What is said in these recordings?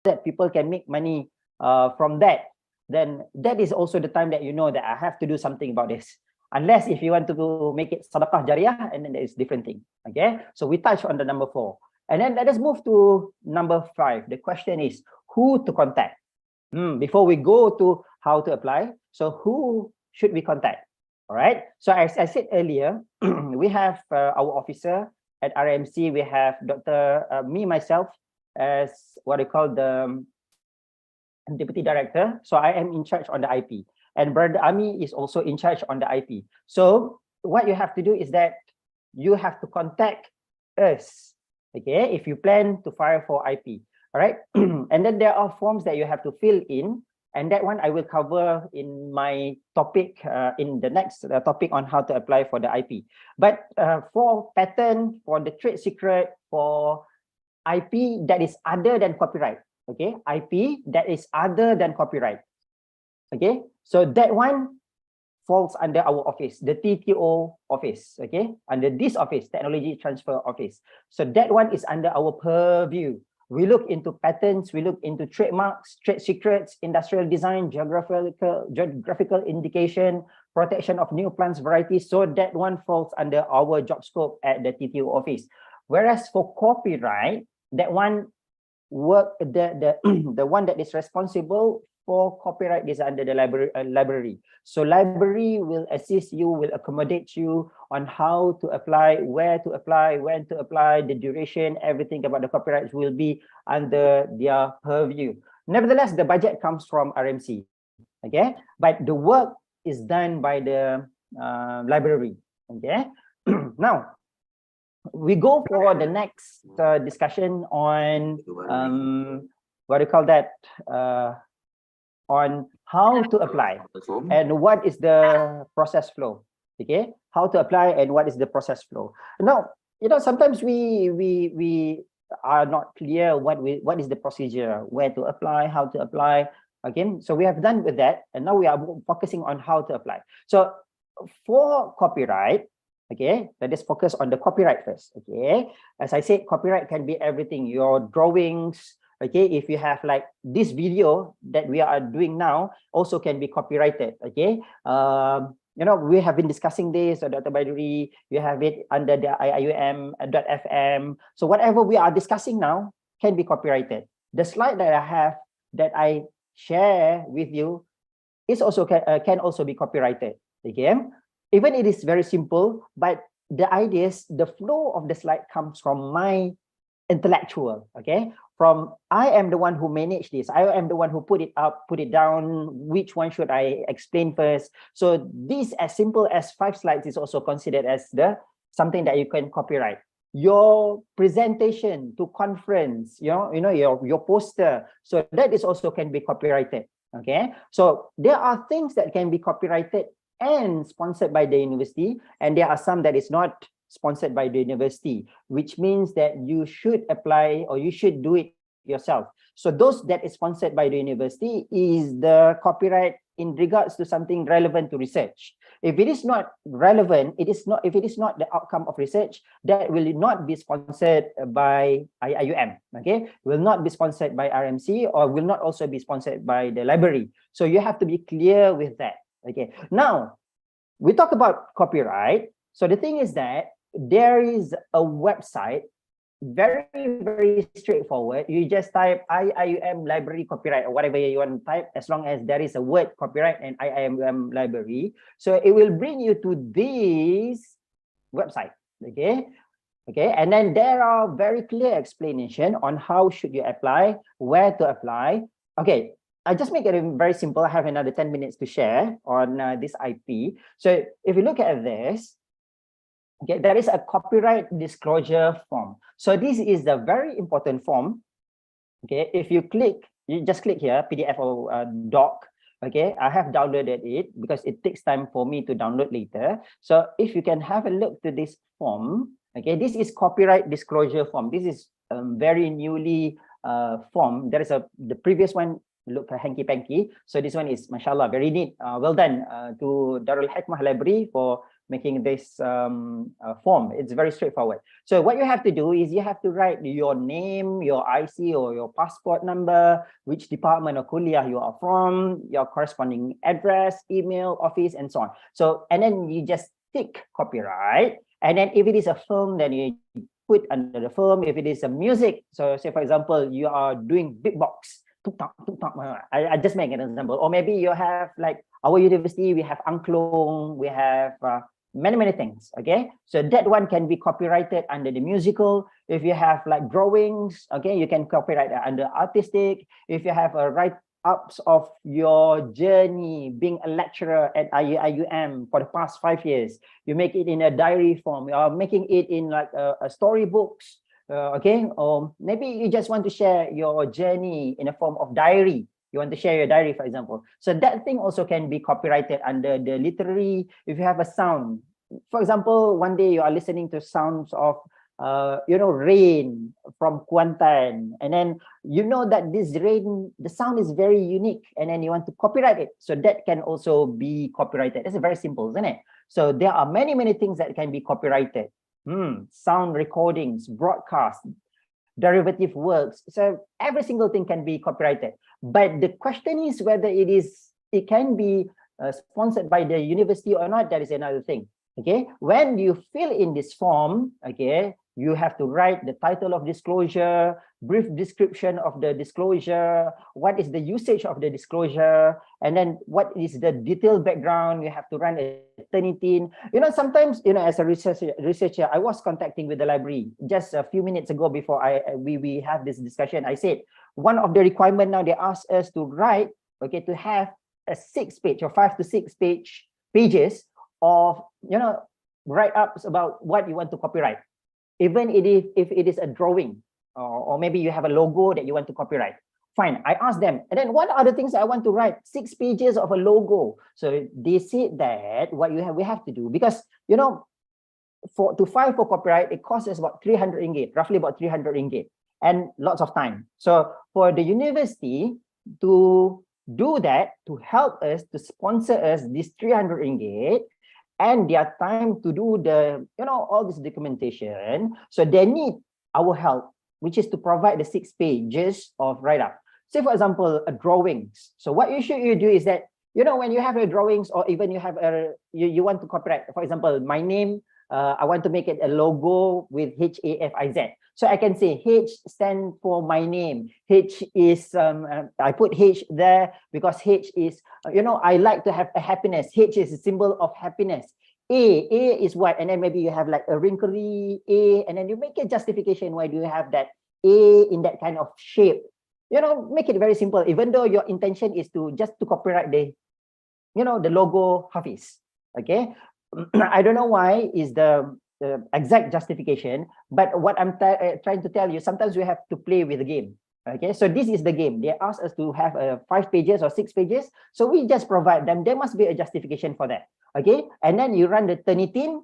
that people can make money from that, then that is also the time that you know that I have to do something about this. Unless if you want to make it sadaqah jariyah, and then there is different thing. Okay, so we touch on the number 4. And then let us move to number 5. The question is who to contact. Before we go to how to apply, so who should we contact? All right. So as I said earlier, we have our officer at RMC. We have Dr. Myself as what I call the deputy director. So I am in charge on the IP, and Brother Ami is also in charge on the IP. So what you have to do is that you have to contact us. Okay, if you plan to file for IP. All right. And then there are forms that you have to fill in. And that one I will cover in my topic, in the next topic on how to apply for the IP. But for patent, for the trade secret, for IP that is other than copyright, okay? IP that is other than copyright, okay? So that one falls under our office, the TTO office, okay? Under this office, Technology Transfer Office. So that one is under our purview. We look into patents, we look into trademarks, trade secrets, industrial design, geographical indication, protection of new plants varieties. So that one falls under our job scope at the TTO office. Whereas for copyright, that one the one that is responsible for copyright is under the library. So library will assist you, will accommodate you on how to apply, where to apply, when to apply, the duration, everything about the copyrights will be under their purview. Nevertheless, the budget comes from RMC, okay? But the work is done by the library, okay? Now, we go for the next discussion on, what do you call that? On how to apply and what is the process flow. Okay, how to apply and what is the process flow. Now, you know, sometimes we are not clear what is the procedure, where to apply, how to apply. Again, so we have done with that, and now we are focusing on how to apply. So for copyright, okay, let us focus on the copyright first. Okay, as I said, copyright can be everything, your drawings. Okay, if you have like this video that we are doing now, also can be copyrighted. Okay, you know, we have been discussing this, Dr. Baiduri, you have it under the IIUM.FM. So whatever we are discussing now can be copyrighted. The slide that I have, that I share with you, is also can also be copyrighted. Okay, even it is very simple, but the idea is the flow of the slide comes from my intellectual, okay? From I am the one who managed this. I am the one who put it up, put it down. Which one should I explain first? So this, as simple as 5 slides, is also considered as the something that you can copyright. Your presentation to conference, your poster. So that is also can be copyrighted. Okay. So there are things that can be copyrighted and sponsored by the university, and there are some that is not sponsored by the university, which means that you should apply or you should do it yourself. So those that is sponsored by the university is the copyright in regards to something relevant to research. If it is not relevant, if it is not the outcome of research, that will not be sponsored by IIUM, okay? Will not be sponsored by RMC, or will not also be sponsored by the library. So you have to be clear with that, okay? Now, we talk about copyright. So the thing is that there is a website, very, very straightforward. You just type IIUM library copyright or whatever you want to type, as long as there is a word copyright and IIUM library. So it will bring you to this website, okay? Okay, and then there are very clear explanation on how should you apply, where to apply. Okay, I just make it very simple. I have another 10 minutes to share on this IP. So if you look at this, okay, there is a copyright disclosure form. So this is the very important form. Okay, if you just click here, PDF or doc. Okay, I have downloaded it because it takes time for me to download later. So if you can have a look to this form, okay, this is copyright disclosure form. This is very newly form. There is the previous one look hanky-panky. So this one is, mashallah, very neat. Well done to Darul Hikmah Library for making this form. It's very straightforward. So what you have to do is you have to write your name, your IC or your passport number, which department or kuliah you are from, your corresponding address, email, office, and so on. So, and then you just tick copyright. And then if it is a film, then you put under the film. If it is a music, so say for example, you are doing beatbox, I just make an example. Or maybe you have like our university, we have angklung, we have many things. Okay, so that one can be copyrighted under the musical. If you have like drawings, okay, you can copyright under artistic. If you have a write-ups of your journey being a lecturer at IUM for the past 5 years, you make it in a diary form. You are making it in like a storybooks. Okay, or maybe you just want to share your journey in a form of diary. You want to share your diary, for example. So that thing also can be copyrighted under the literary. If you have a sound, for example, one day you are listening to sounds of rain from Kuantan, and then you know that this rain, the sound is very unique, and then you want to copyright it. So that can also be copyrighted. It's very simple, isn't it? So there are many things that can be copyrighted. Sound recordings, broadcast, derivative works. So every single thing can be copyrighted. But the question is whether it can be sponsored by the university or not. That is another thing. Okay, when you fill in this form, okay, you have to write the title of disclosure, brief description of the disclosure, what is the usage of the disclosure, and then what is the detailed background. You have to run a Turnitin. Sometimes, as a researcher, I was contacting with the library just a few minutes ago before we have this discussion. I said, one of the requirements now, they ask us to write, okay, to have a 6-page or 5 to 6 pages of write-ups about what you want to copyright, even if it is a drawing, or maybe you have a logo that you want to copyright. Fine, I asked them, and then what are the things I want to write? 6 pages of a logo. So they said that what we have to do, because to file for copyright, it costs us about 300 ringgit, roughly about 300 ringgit, and lots of time. So for the university to do that, to help us, to sponsor us this 300 ringgit, and their time to do the, all this documentation. So they need our help, which is to provide the 6 pages of write-up. Say, for example, drawings. So what you should do is that, when you have your drawings, or even you have you want to copyright, for example, my name, I want to make it a logo with HAFIZ. So I can say H stand for my name. H is, I put H there because H is, I like to have a happiness. H is a symbol of happiness. A is what? And then maybe you have like a wrinkly A, and then you make a justification. Why do you have that A in that kind of shape? Make it very simple, even though your intention is to just to copyright the logo Hafiz. Okay. I don't know why is the exact justification, but what I'm trying to tell you, sometimes we have to play with the game. Okay, so this is the game. They ask us to have 5 pages or 6 pages, so we just provide them. There must be a justification for that. Okay, and then you run the Turnitin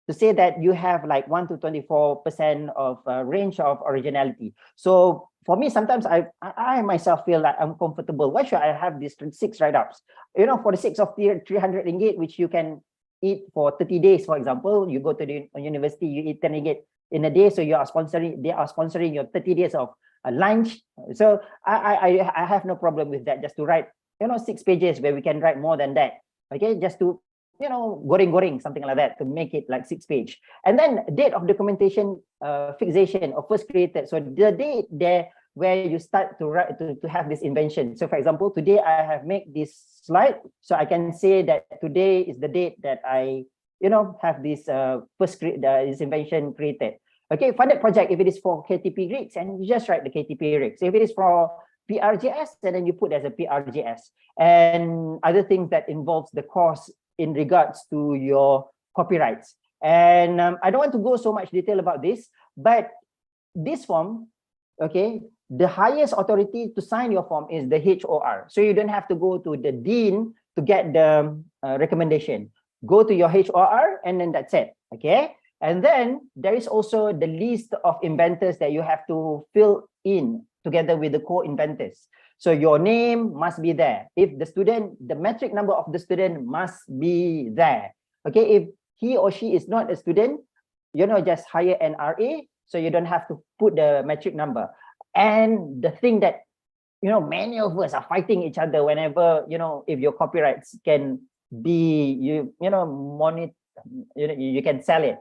to say that you have like 1 to 24% of range of originality. So for me, sometimes I myself feel like I'm comfortable. Why should I have these 6 write-ups? For the sake of 300 ringgit, which you can eat for 30 days, for example, you go to the university, you eat 10 ringgit in a day, so they are sponsoring your 30 days of lunch. So I have no problem with that, just to write 6 pages where we can write more than that. Okay, just to goreng something like that, to make it like 6 page. And then date of documentation fixation or first created. So the date there where you start to write to have this invention. So for example, today I have made this slide, so I can say that today is the date that I have this this invention created. Okay, funded project, if it is for KTP rigs, and you just write the KTP rigs. If it is for PRJS, and then you put as a PRJS, and other things that involves the cost in regards to your copyrights. And I don't want to go so much detail about this, but this form, okay, the highest authority to sign your form is the HOR. So you don't have to go to the dean to get the recommendation. Go to your HOR, and then that's it. Okay. And then there is also the list of inventors that you have to fill in together with the co-inventors. So your name must be there. If the student, the metric number of the student must be there. Okay, if he or she is not a student, just hire an RA, so you don't have to put the metric number. And the thing that, many of us are fighting each other whenever, if your copyrights can be, you can sell it,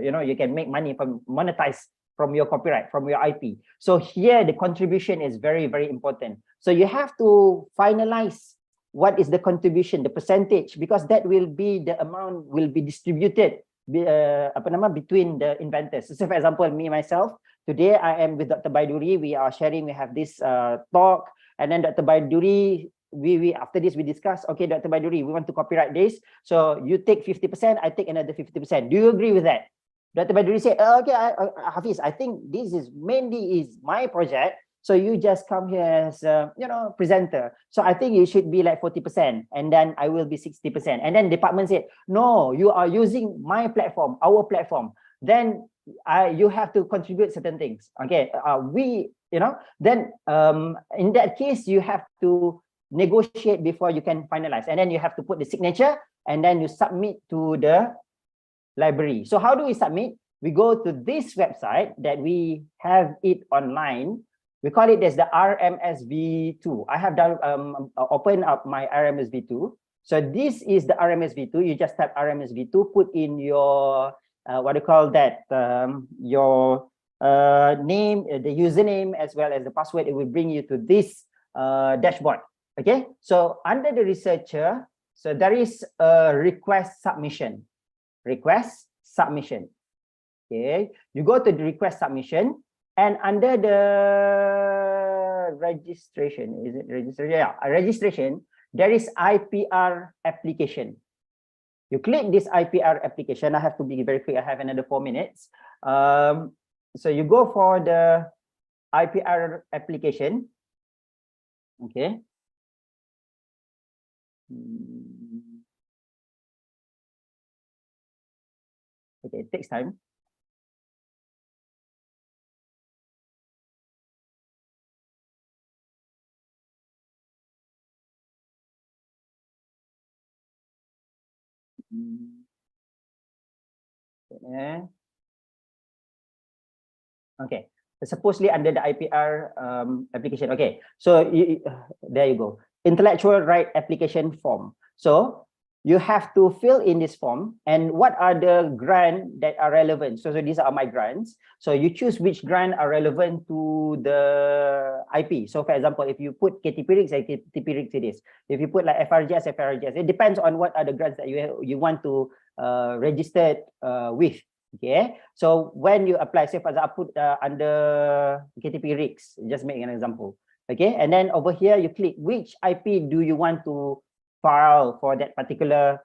you can make money monetize from your copyright, from your IP. So here the contribution is very, very important. So you have to finalize what is the contribution, the percentage, because that will be the amount will be distributed between the inventors. So for example, me, myself, today I am with Dr. Baiduri. We are sharing, we have this talk, and then Dr. Baiduri, we after this we discuss, okay, Dr. Baiduri, we want to copyright this. So you take 50%, I take another 50%. Do you agree with that? Dr. Baiduri said, okay, Hafiz, I think this is mainly my project. So you just come here as presenter. So I think you should be like 40%, and then I will be 60%. And then department said, no, you are using my platform, our platform. Then you have to contribute certain things. Okay, then in that case, you have to negotiate before you can finalize. And then you have to put the signature, and then you submit to the library. So how do we submit? We go to this website that we have it online. We call it as the RMSv2. I have done open up my RMSv2. So this is the RMSv2. You just type RMSv2, put in your what do you call that? Your name, the username, as well as the password. It will bring you to this dashboard. Okay. So under the researcher, so there is a request submission. Request submission. Okay. You go to the request submission. And under the registration, is it registration? Yeah, registration, there is IPR application. You click this IPR application. I have to be very quick. I have another 4 minutes. So you go for the IPR application. Okay. Okay, it takes time. Okay, supposedly under the IPR application. Okay, so there you go. Intellectual right application form. So you have to fill in this form, and what are the grants that are relevant. So these are my grants. So you choose which grant are relevant to the IP. So for example, if you put KTP-RICS, KTP-RICS it is. If you put like FRGS, FRGS. It depends on what are the grants that you want to register with. Okay, so when you apply, say for example, I put under KTP-RICS, just make an example. Okay, and then over here you click which IP do you want to file for that particular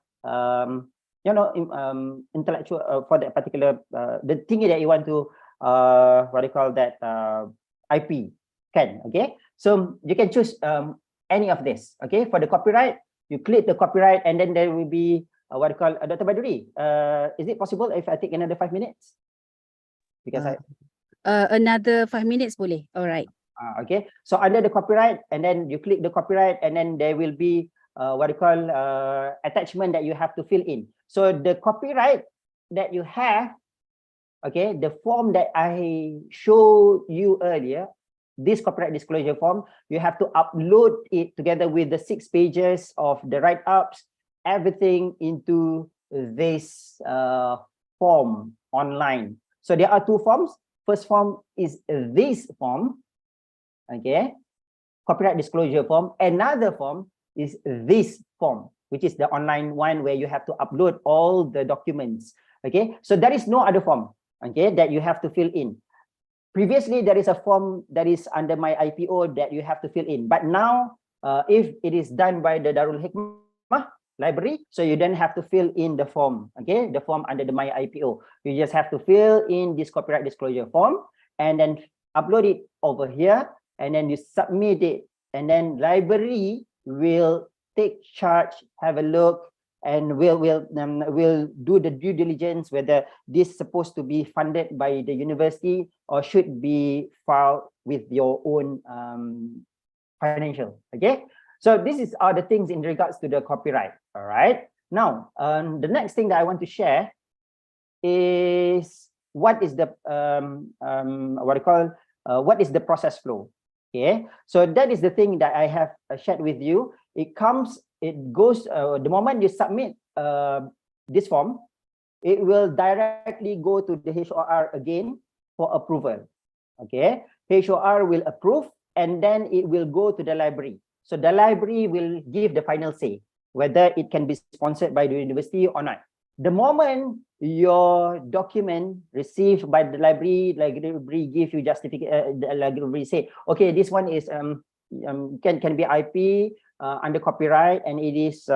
intellectual for that particular the thing that you want to what do you call that IP can. Okay, so you can choose any of this. Okay, for the copyright, you click the copyright, and then there will be what do you call Dr. Baiduri. Is it possible if I take another 5 minutes? Because another 5 minutes boleh. All right. Okay, so under the copyright, and then you click the copyright, and then there will be what you call attachment that you have to fill in. So the copyright that you have, okay, the form that I showed you earlier, this copyright disclosure form, you have to upload it together with the 6 pages of the write-ups, everything into this form online. So there are 2 forms. First form is this form. Okay, copyright disclosure form. Another form is this form, which is the online one where you have to upload all the documents. Okay, so there is no other form, okay, that you have to fill in. Previously, there is a form that is under my IPO that you have to fill in, but now if it is done by the Darul Hikmah library, so you don't have to fill in the form. Okay, the form under the my IPO, you just have to fill in this copyright disclosure form and then upload it over here. And then you submit it, and then library will take charge, have a look, and will do the due diligence whether this is supposed to be funded by the university or should be filed with your own financial. Okay, so this is all the things in regards to the copyright. All right. Now, the next thing that I want to share is what is the what is the process flow. Okay, so that is the thing that I have shared with you. It goes the moment you submit this form, it will directly go to the HOR again for approval. Okay, HOR will approve and then it will go to the library. So the library will give the final say whether it can be sponsored by the university or not. The moment your document received by the library give you justification, the library say, okay, this one is can be IP under copyright and it is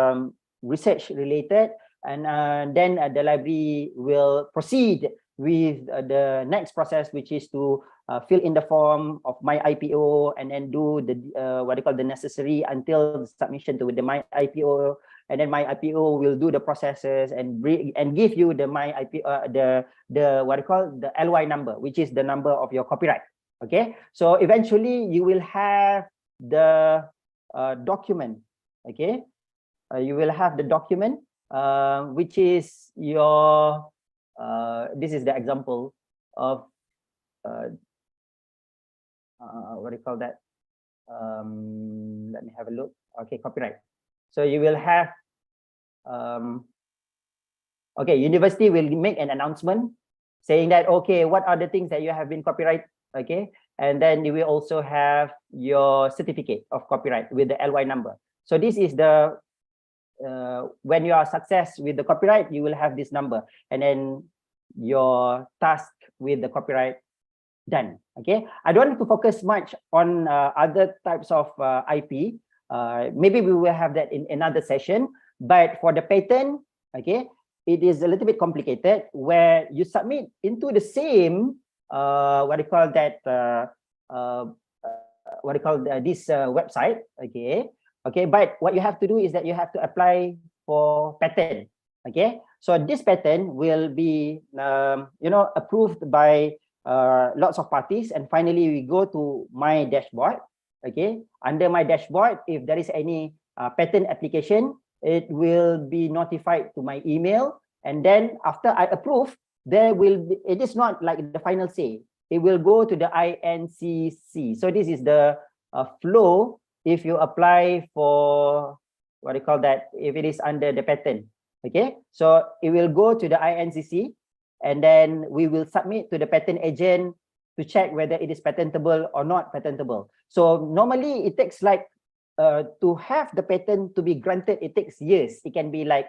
research related, and then the library will proceed with the next process, which is to fill in the form of my IPO and then do the the necessary until submission to the my IPO, and then my IPO will do the processes and give you the my IPO the LY number, which is the number of your copyright. Okay, so eventually you will have the document. Okay, you will have the document which is your this is the example of let me have a look. Okay, copyright. So you will have okay, university will make an announcement saying that, okay, what are the things that you have been copyright. Okay, and then you will also have your certificate of copyright with the LY number. So this is the when you are success with the copyright, you will have this number, and then your task with the copyright done. Okay, I don't want to focus much on other types of IP. Maybe we will have that in another session. But for the patent, okay, it is a little bit complicated where you submit into the same this website. Okay, but what you have to do is that you have to apply for patent. Okay, so this patent will be approved by lots of parties, and finally we go to my dashboard. Okay, under my dashboard, if there is any patent application, it will be notified to my email, and then after I approve, there will be, it is not like the final say, it will go to the INCC. So this is the flow if you apply for if it is under the patent. Okay, so it will go to the INCC, and then we will submit to the patent agent to check whether it is patentable or not patentable. So normally it takes like to have the patent to be granted, it takes years. It can be like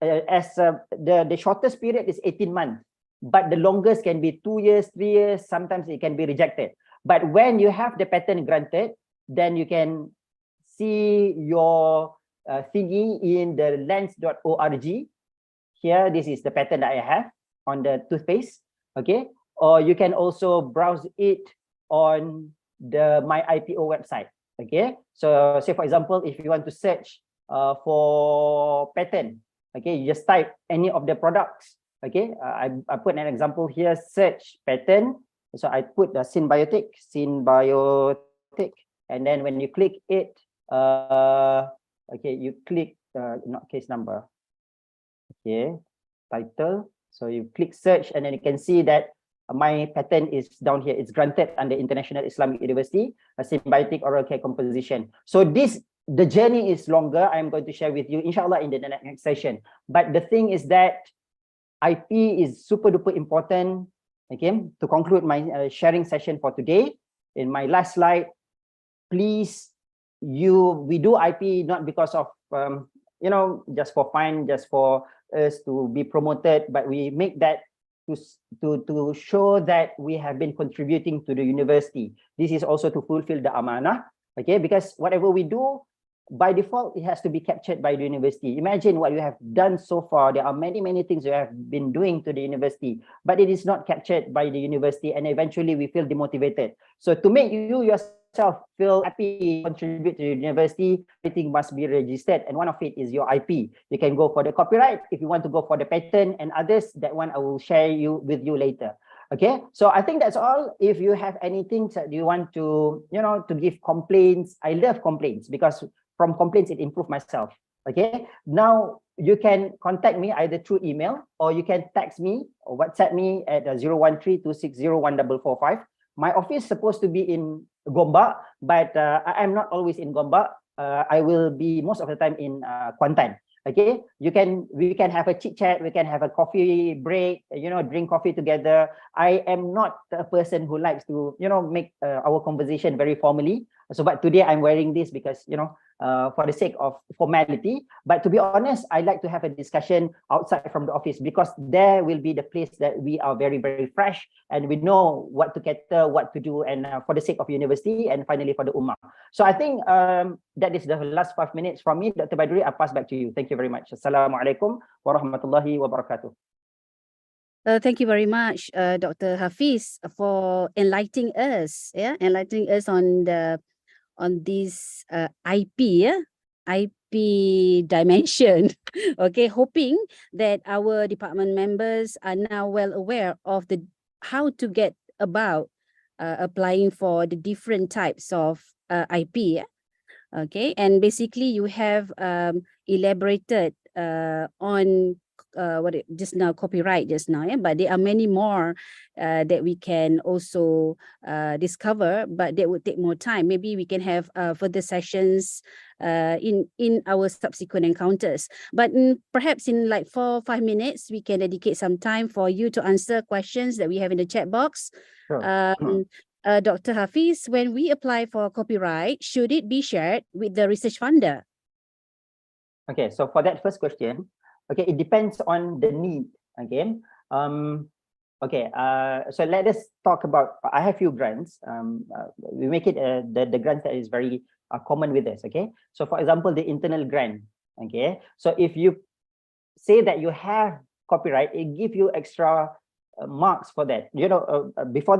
the shortest period is 18 months, but the longest can be 2 years, 3 years. Sometimes it can be rejected. But when you have the patent granted, then you can see your thingy in the lens.org. Here, this is the patent that I have on the toothpaste. Okay, or you can also browse it on the My IPO website. Okay, so say for example, if you want to search for patent, okay, you just type any of the products. Okay, I put an example here, search patent. So I put the Synbiotic, and then when you click it, okay, you click not case number. Okay, title. So you click search, and then you can see that my patent is down here. It's granted under International Islamic University, a Synbiotic oral care composition. So the journey is longer. I'm going to share with you, inshallah, in the next session. But the thing is that IP is super duper important. Okay, to conclude my sharing session for today, in my last slide, please, we do IP not because of just for fun, just for us to be promoted, but we make that to show that we have been contributing to the university. This is also to fulfill the amanah. Okay, because whatever we do, by default, it has to be captured by the university. Imagine what you have done so far. There are many things you have been doing to the university, but it is not captured by the university, and eventually we feel demotivated. So to make you yourself feel happy, contribute to the university, everything must be registered, and one of it is your IP. You can go for the copyright if you want to go for the patent, and others, that one I will share with you later. Okay, so I think that's all. If you have anything that you want to, to give complaints, I love complaints because from complaints it improves myself. Okay, now you can contact me either through email or you can text me or WhatsApp me at 013-260-1445. My office is supposed to be in Gombak, but I am not always in Gombak. I will be most of the time in Kuantan. Okay, we can have a chit chat, we can have a coffee break, drink coffee together. I am not a person who likes to, make our conversation very formally. So, but today I'm wearing this because, for the sake of formality. But to be honest, I like to have a discussion outside from the office because there will be the place that we are very, very fresh and we know what to cater, what to do, and for the sake of university and finally for the Ummah. So I think that is the last 5 minutes from me. Dr. Baduri, I pass back to you. Thank you very much. Assalamualaikum warahmatullahi wabarakatuh. Thank you very much, Dr. Hafiz, for enlightening us on this IP, IP dimension. Okay, hoping that our department members are now well aware of how to get about applying for the different types of IP. Okay, and basically you have elaborated on copyright just now, but there are many more that we can also discover, but that would take more time. Maybe we can have further sessions in our subsequent encounters, but perhaps in like 4 or 5 minutes we can dedicate some time for you to answer questions that we have in the chat box. Sure. Dr. Hafiz, when we apply for copyright, should it be shared with the research funder? Okay, so for that first question, okay, it depends on the need. Okay, so let us talk about. I have few grants. We make it the grant that is very common with us. Okay, so for example, the internal grant. Okay, so if you say that you have copyright, it gives you extra marks for that. Before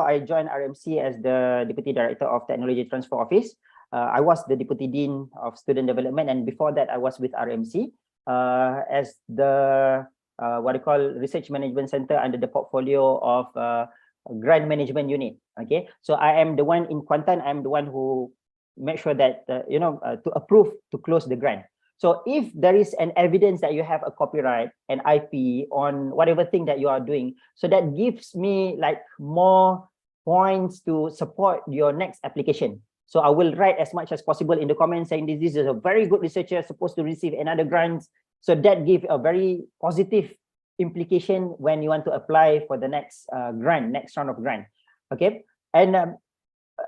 I joined RMC as the Deputy Director of Technology Transfer Office, I was the Deputy Dean of Student Development, and before that I was with RMC as the Research Management Center under the portfolio of Grant Management Unit. Okay, so I am the one in Kuantan. I am the one who make sure that to approve to close the grant. So if there is an evidence that you have a copyright and IP on whatever thing that you are doing, so that gives me like more points to support your next application. So I will write as much as possible in the comments saying this is a very good researcher supposed to receive another grant. So that gives a very positive implication when you want to apply for the next next round of grant. Okay, and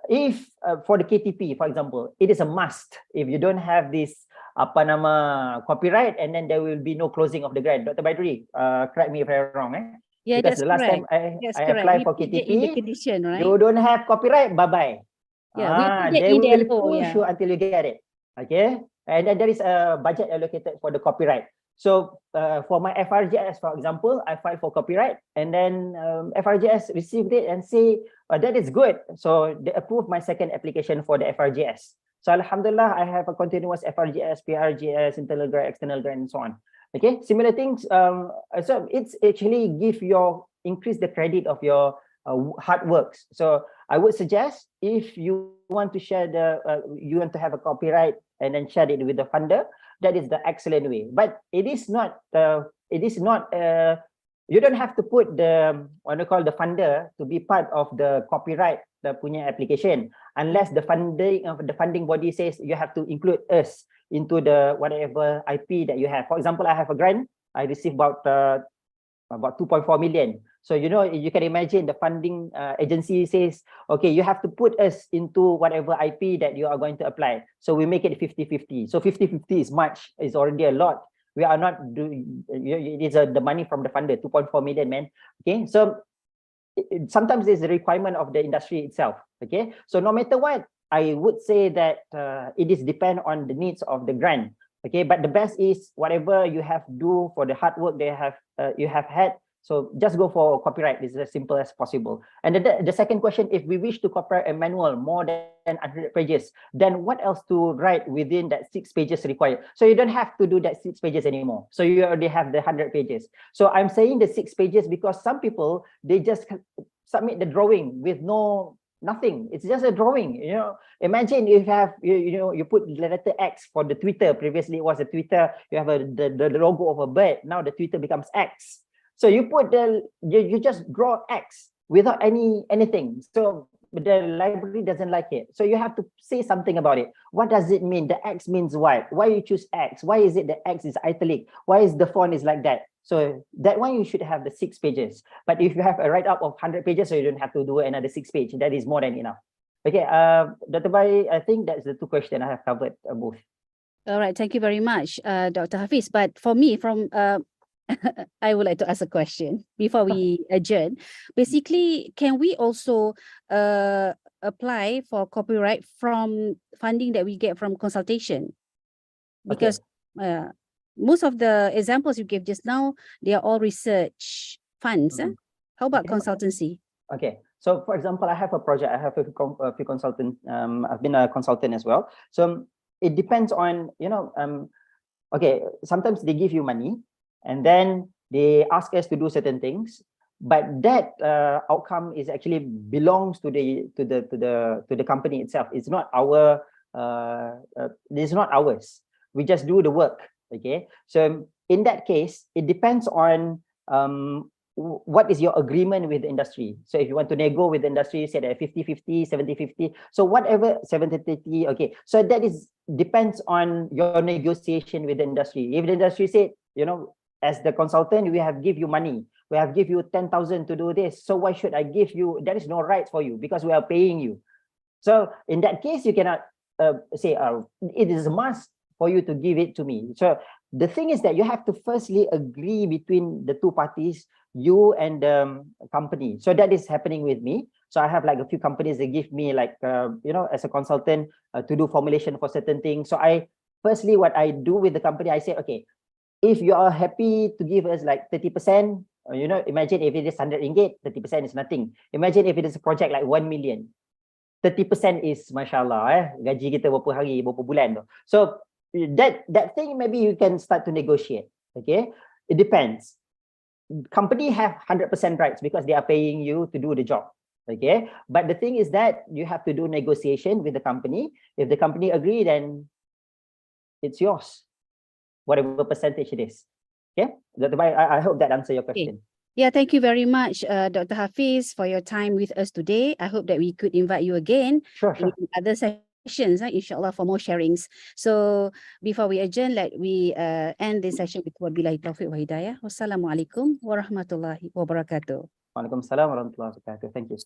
if for the KTP, for example, it is a must. If you don't have this copyright, and then there will be no closing of the grant. Dr. Baduri, correct me if I'm wrong. Yeah, because that's the last correct. time I applied for KTP, in the condition, right? you don't have copyright, bye-bye. Yeah, they will push you until you get it. Okay, and then there is a budget allocated for the copyright. So for my FRGS, for example, I filed for copyright, and then FRGS received it and say that is good. So they approved my second application for the FRGS. So Alhamdulillah, I have a continuous FRGS, PRGS, internal grant, external grant, and so on. Okay, similar things. So it's actually increase the credit of your hard works. So I would suggest if you want to share you want to have a copyright and then share it with the funder, that is the excellent way. But it is not. You don't have to put the the funder to be part of the copyright the punya application unless the funding body says you have to include us into the whatever IP that you have. For example, I have a grant. I received about 2.4 million. So you can imagine the funding agency says, okay, you have to put us into whatever IP that you are going to apply. So we make it 50-50. So 50-50 is already a lot. We are not doing it is the money from the funder, 2.4 million, man. Okay, so sometimes it's the requirement of the industry itself. Okay, so no matter what, I would say that it is depend on the needs of the grant. Okay, but the best is whatever you have do for the hard work you have had. So just go for copyright. It's as simple as possible. And the second question, if we wish to copyright a manual more than 100 pages, then what else to write within that 6 pages required? So you don't have to do that 6 pages anymore. So you already have the 100 pages. So I'm saying the 6 pages because some people, they just submit the drawing with no nothing. It's just a drawing. Imagine if you have you put the letter X for the Twitter. Previously it was a Twitter. You have the logo of a bird. Now the Twitter becomes X. So you put you just draw X without anything. So the library doesn't like it. So you have to say something about it. What does it mean? The X means what? Why you choose X? Why is it the X is italic? Why is the font is like that? So that one you should have the 6 pages. But if you have a write-up of 100 pages, so you don't have to do another 6 pages. That is more than enough. Okay, Dr. Bai, I think that's the 2 questions I have covered both. All right, thank you very much, Dr. Hafiz. But for me, I would like to ask a question before we adjourn. Basically, can we also apply for copyright from funding that we get from consultation? Because most of the examples you gave just now, they are all research funds. How about consultancy? Okay, so for example, I have a project. I have a few consultants. I've been a consultant as well. So it depends on, okay, sometimes they give you money and then they ask us to do certain things, but that outcome is actually belongs to the company itself. It's not it's not ours. We just do the work. Okay, so in that case, it depends on what is your agreement with the industry. So if you want to nego with the industry, you say that 50-50, 70-50. So whatever, 70-30, okay. So that depends on your negotiation with the industry. If the industry said, as the consultant, we have give you money. We have give you 10,000 to do this. So why should I give you? There is no rights for you because we are paying you. So in that case, you cannot say it is a must for you to give it to me. So the thing is that you have to firstly agree between the 2 parties, you and the company. So that is happening with me. So I have like a few companies that give me like, as a consultant to do formulation for certain things. So firstly, what I do with the company, I say, okay, if you are happy to give us like 30%, imagine if it is 100 ringgit, 30% is nothing. Imagine if it is a project like 1 million, 30% is mashallah, gaji kita berapa hari, berapa bulan tu. So that thing, maybe you can start to negotiate. Okay, it depends. Company have 100% rights because they are paying you to do the job. Okay, but the thing is that you have to do negotiation with the company. If the company agree, then it's yours, whatever percentage it is. Okay, I hope that answers your question. Yeah, thank you very much, Dr. Hafiz, for your time with us today. I hope that we could invite you again in other sessions, inshallah, for more sharings. So before we adjourn, let we end this session with wabillahi taufiq wa hidayah. Wassalamualaikum warahmatullahi wabarakatuh. Waalaikumsalam warahmatullahi wabarakatuh. Thank you.